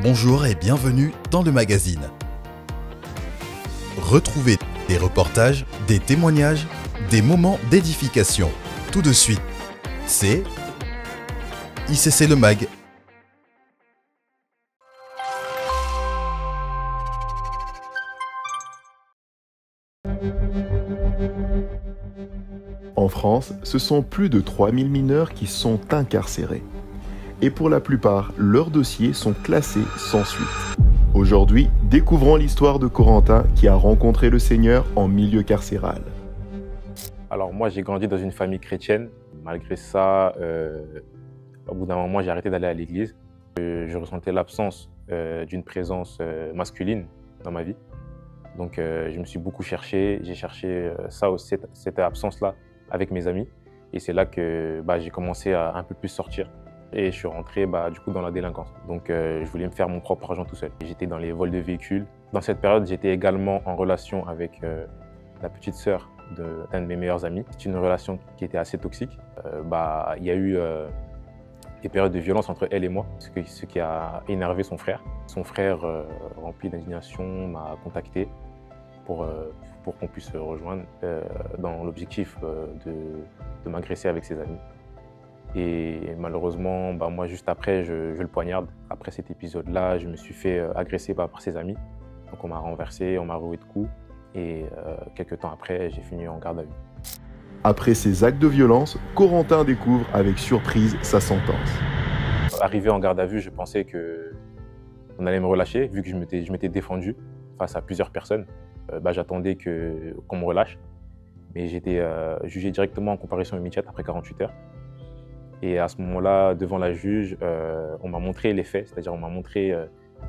Bonjour et bienvenue dans le magazine. Retrouvez des reportages, des témoignages, des moments d'édification. Tout de suite, c'est ICC Le Mag. En France, ce sont plus de 3000 mineurs qui sont incarcérés. Et pour la plupart, leurs dossiers sont classés sans suite. Aujourd'hui, découvrons l'histoire de Corentin qui a rencontré le Seigneur en milieu carcéral. Alors moi, j'ai grandi dans une famille chrétienne. Malgré ça, au bout d'un moment, j'ai arrêté d'aller à l'église. Je ressentais l'absence d'une présence masculine dans ma vie. Donc je me suis beaucoup cherché. J'ai cherché cette absence-là avec mes amis. Et c'est là que j'ai commencé à un peu plus sortir. Et je suis rentré du coup dans la délinquance. Donc je voulais me faire mon propre argent tout seul. J'étais dans les vols de véhicules. Dans cette période, j'étais également en relation avec la petite sœur d'un de mes meilleurs amis. C'est une relation qui était assez toxique. Il y a eu des périodes de violence entre elle et moi, ce qui a énervé son frère. Son frère, rempli d'indignation, m'a contacté pour qu'on puisse se rejoindre dans l'objectif de m'agresser avec ses amis. Et malheureusement, moi, juste après, je le poignarde. Après cet épisode-là, je me suis fait agresser par ses amis. Donc on m'a renversé, on m'a roué de coups. Et quelques temps après, j'ai fini en garde à vue. Après ces actes de violence, Corentin découvre avec surprise sa sentence. Arrivé en garde à vue, je pensais qu'on allait me relâcher, vu que je m'étais défendu face à plusieurs personnes. J'attendais qu'on me relâche. Mais j'étais jugé directement en comparution immédiate après 48 heures. Et à ce moment-là, devant la juge, on m'a montré les faits, c'est-à-dire on m'a montré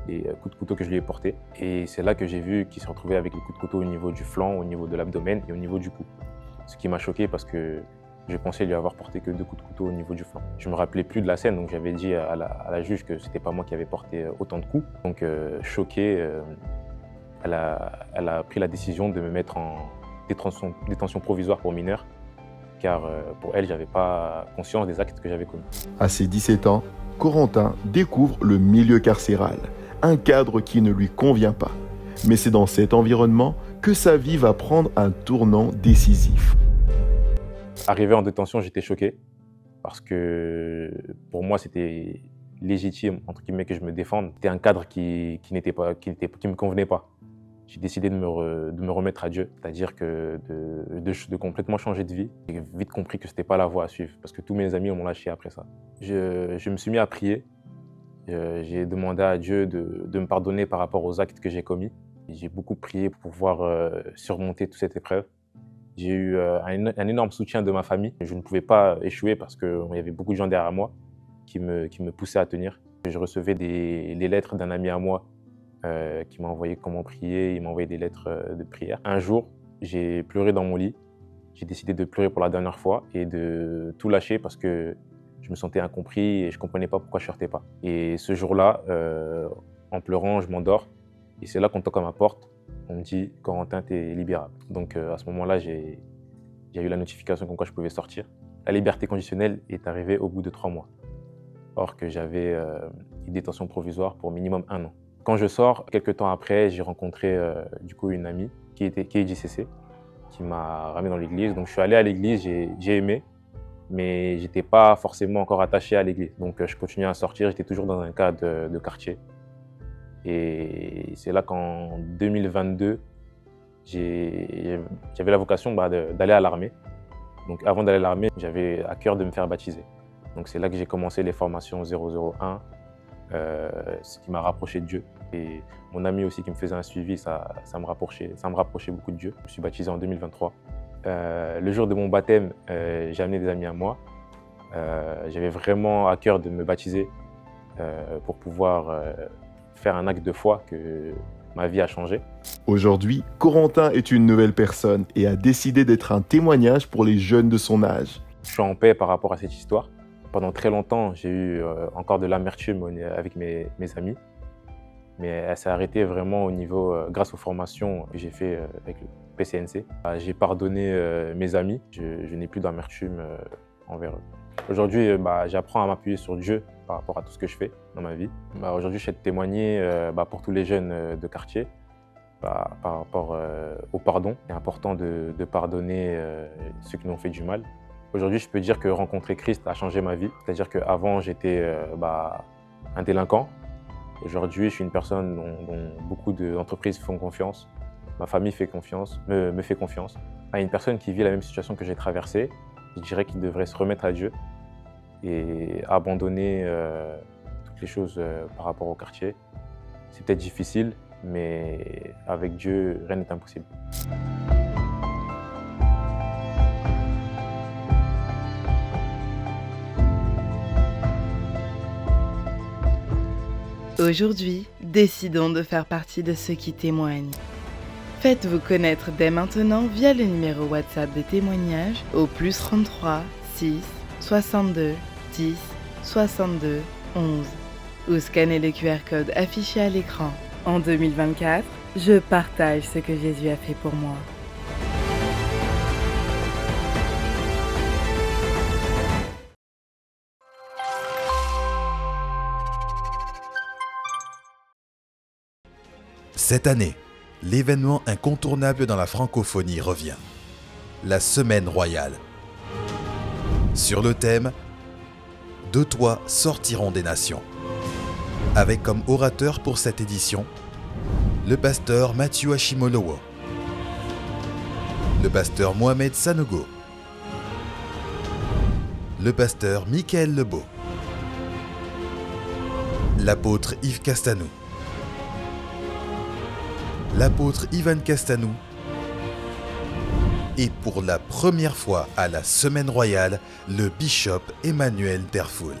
les coups de couteau que je lui ai portés. Et c'est là que j'ai vu qu'il se retrouvait avec les coups de couteau au niveau du flanc, au niveau de l'abdomen et au niveau du cou. Ce qui m'a choqué parce que je pensais lui avoir porté que 2 coups de couteau au niveau du flanc. Je me rappelais plus de la scène, donc j'avais dit à la juge que c'était pas moi qui avais porté autant de coups. Donc choquée, elle a pris la décision de me mettre en détention provisoire pour mineurs. Car pour elle, je n'avais pas conscience des actes que j'avais commis. À ses 17 ans, Corentin découvre le milieu carcéral, un cadre qui ne lui convient pas. Mais c'est dans cet environnement que sa vie va prendre un tournant décisif. Arrivé en détention, j'étais choqué parce que pour moi, c'était légitime, entre guillemets, que je me défende. C'était un cadre qui me convenait pas. J'ai décidé de me remettre à Dieu, c'est-à-dire que de complètement changer de vie. J'ai vite compris que ce n'était pas la voie à suivre, parce que tous mes amis m'ont lâché après ça. Je me suis mis à prier. J'ai demandé à Dieu de me pardonner par rapport aux actes que j'ai commis. J'ai beaucoup prié pour pouvoir surmonter toute cette épreuve. J'ai eu un énorme soutien de ma famille. Je ne pouvais pas échouer parce qu'il y avait beaucoup de gens derrière moi qui me poussaient à tenir. Je recevais les lettres d'un ami à moi qui m'a envoyé comment prier, il m'a envoyé des lettres de prière. Un jour, j'ai pleuré dans mon lit. J'ai décidé de pleurer pour la dernière fois et de tout lâcher parce que je me sentais incompris et je ne comprenais pas pourquoi je ne sortais pas. Et ce jour-là, en pleurant, je m'endors. Et c'est là qu'on toque à ma porte. On me dit « Corentin, tu es libérable ». Donc à ce moment-là, j'ai eu la notification comme quoi je pouvais sortir. La liberté conditionnelle est arrivée au bout de 3 mois. Or que j'avais une détention provisoire pour minimum 1 an. Quand je sors, quelques temps après, j'ai rencontré du coup une amie qui est ICC, qui m'a ramené dans l'église. Donc je suis allé à l'église, j'ai aimé, mais j'étais pas forcément encore attaché à l'église. Donc je continuais à sortir, j'étais toujours dans un cadre de quartier. Et c'est là qu'en 2022, j'avais la vocation d'aller à l'armée. Donc avant d'aller à l'armée, j'avais à cœur de me faire baptiser. Donc c'est là que j'ai commencé les formations 001. Ce qui m'a rapproché de Dieu. Et mon ami aussi qui me faisait un suivi, ça me rapprochait beaucoup de Dieu. Je me suis baptisé en 2023. Le jour de mon baptême, j'ai amené des amis à moi. J'avais vraiment à cœur de me baptiser pour pouvoir faire un acte de foi que ma vie a changé. Aujourd'hui, Corentin est une nouvelle personne et a décidé d'être un témoignage pour les jeunes de son âge. Je suis en paix par rapport à cette histoire. Pendant très longtemps, j'ai eu encore de l'amertume avec mes amis. Mais elle s'est arrêtée vraiment au niveau, grâce aux formations que j'ai fait avec le PCNC. J'ai pardonné mes amis, je n'ai plus d'amertume envers eux. Aujourd'hui, j'apprends à m'appuyer sur Dieu par rapport à tout ce que je fais dans ma vie. Aujourd'hui, je souhaite témoigner pour tous les jeunes de quartier par rapport au pardon. C'est important de pardonner ceux qui nous ont fait du mal. Aujourd'hui, je peux dire que rencontrer Christ a changé ma vie. C'est-à-dire qu'avant, j'étais un délinquant. Aujourd'hui, je suis une personne dont beaucoup d'entreprises font confiance. Ma famille fait confiance, me fait confiance. À une personne qui vit la même situation que j'ai traversée, je dirais qu'il devrait se remettre à Dieu et abandonner toutes les choses par rapport au quartier. C'est peut-être difficile, mais avec Dieu, rien n'est impossible. Aujourd'hui, décidons de faire partie de ceux qui témoignent. Faites-vous connaître dès maintenant via le numéro WhatsApp des témoignages au +33 6 62 10 62 11 ou scannez le QR code affiché à l'écran. En 2024, je partage ce que Jésus a fait pour moi. Cette année, l'événement incontournable dans la francophonie revient. La Semaine royale. Sur le thème « De toi sortiront des nations ». Avec comme orateur pour cette édition, le pasteur Mathieu Ashimolowo, le pasteur Mohamed Sanogo, le pasteur Michael Lebeau, l'apôtre Yves Castanou, l'apôtre Ivan Castanou et pour la première fois à la Semaine royale, le bishop Emmanuel Derfoul.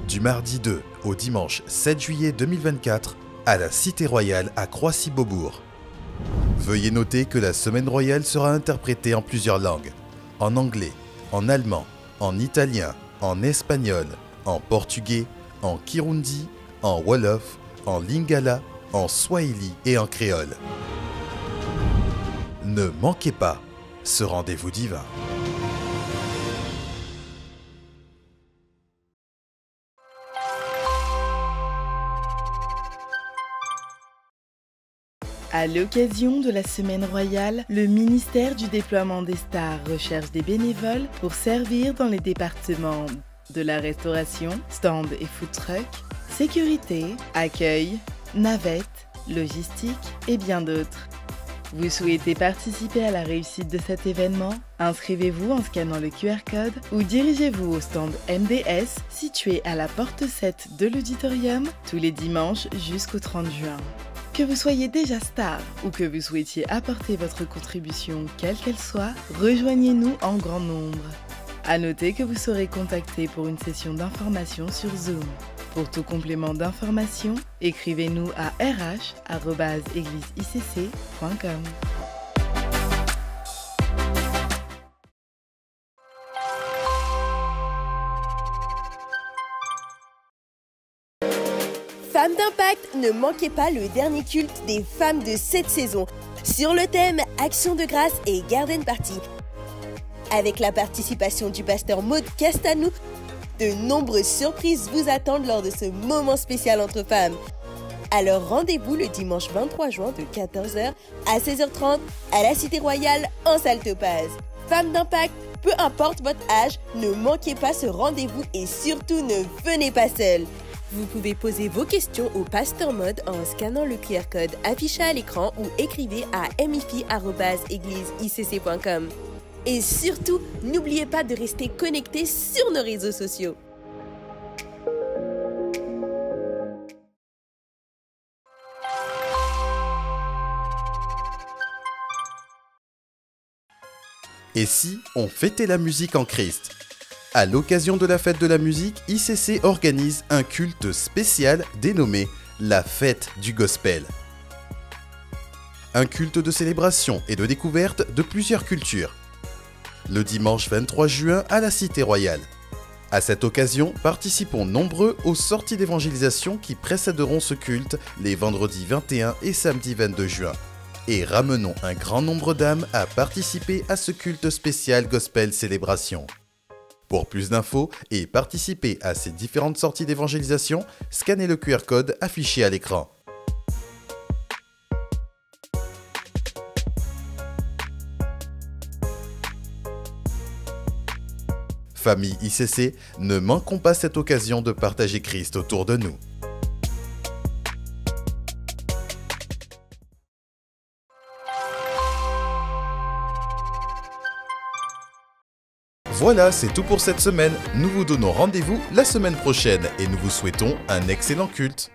Du mardi 2 au dimanche 7 juillet 2024 à la Cité Royale à Croissy-Beaubourg. Veuillez noter que la Semaine royale sera interprétée en plusieurs langues, en anglais, en allemand, en italien, en espagnol, en portugais, en kirundi, en wolof, en lingala, en swahili et en créole. Ne manquez pas ce rendez-vous divin. À l'occasion de la Semaine royale, le ministère du déploiement des stars recherche des bénévoles pour servir dans les départements de la restauration, stand et food truck, sécurité, accueil, navette, logistique et bien d'autres. Vous souhaitez participer à la réussite de cet événement? Inscrivez-vous en scannant le QR code ou dirigez-vous au stand MDS situé à la porte 7 de l'auditorium tous les dimanches jusqu'au 30 juin. Que vous soyez déjà star ou que vous souhaitiez apporter votre contribution quelle qu'elle soit, rejoignez-nous en grand nombre. À noter que vous serez contacté pour une session d'information sur Zoom. Pour tout complément d'information, écrivez-nous à rh@eglisicc.com. Femmes d'impact, ne manquez pas le dernier culte des femmes de cette saison sur le thème Action de grâce et Garden Party. Avec la participation du pasteur Maud Castanou, de nombreuses surprises vous attendent lors de ce moment spécial entre femmes. Alors rendez-vous le dimanche 23 juin de 14h à 16h30 à la Cité Royale en salle Topaz. Femmes d'impact, peu importe votre âge, ne manquez pas ce rendez-vous et surtout ne venez pas seul. Vous pouvez poser vos questions au pasteur Maud en scannant le QR code affiché à l'écran ou écrivez à mifi@eglisicc.com. Et surtout, n'oubliez pas de rester connecté sur nos réseaux sociaux. Et si on fêtait la musique en Christ? À l'occasion de la fête de la musique, ICC organise un culte spécial dénommé la Fête du Gospel. Un culte de célébration et de découverte de plusieurs cultures. Le dimanche 23 juin à la Cité Royale. À cette occasion, participons nombreux aux sorties d'évangélisation qui précéderont ce culte les vendredis 21 et samedi 22 juin. Et ramenons un grand nombre d'âmes à participer à ce culte spécial Gospel Célébration. Pour plus d'infos et participer à ces différentes sorties d'évangélisation, scannez le QR code affiché à l'écran. Famille ICC, ne manquons pas cette occasion de partager Christ autour de nous. Voilà, c'est tout pour cette semaine. Nous vous donnons rendez-vous la semaine prochaine et nous vous souhaitons un excellent culte.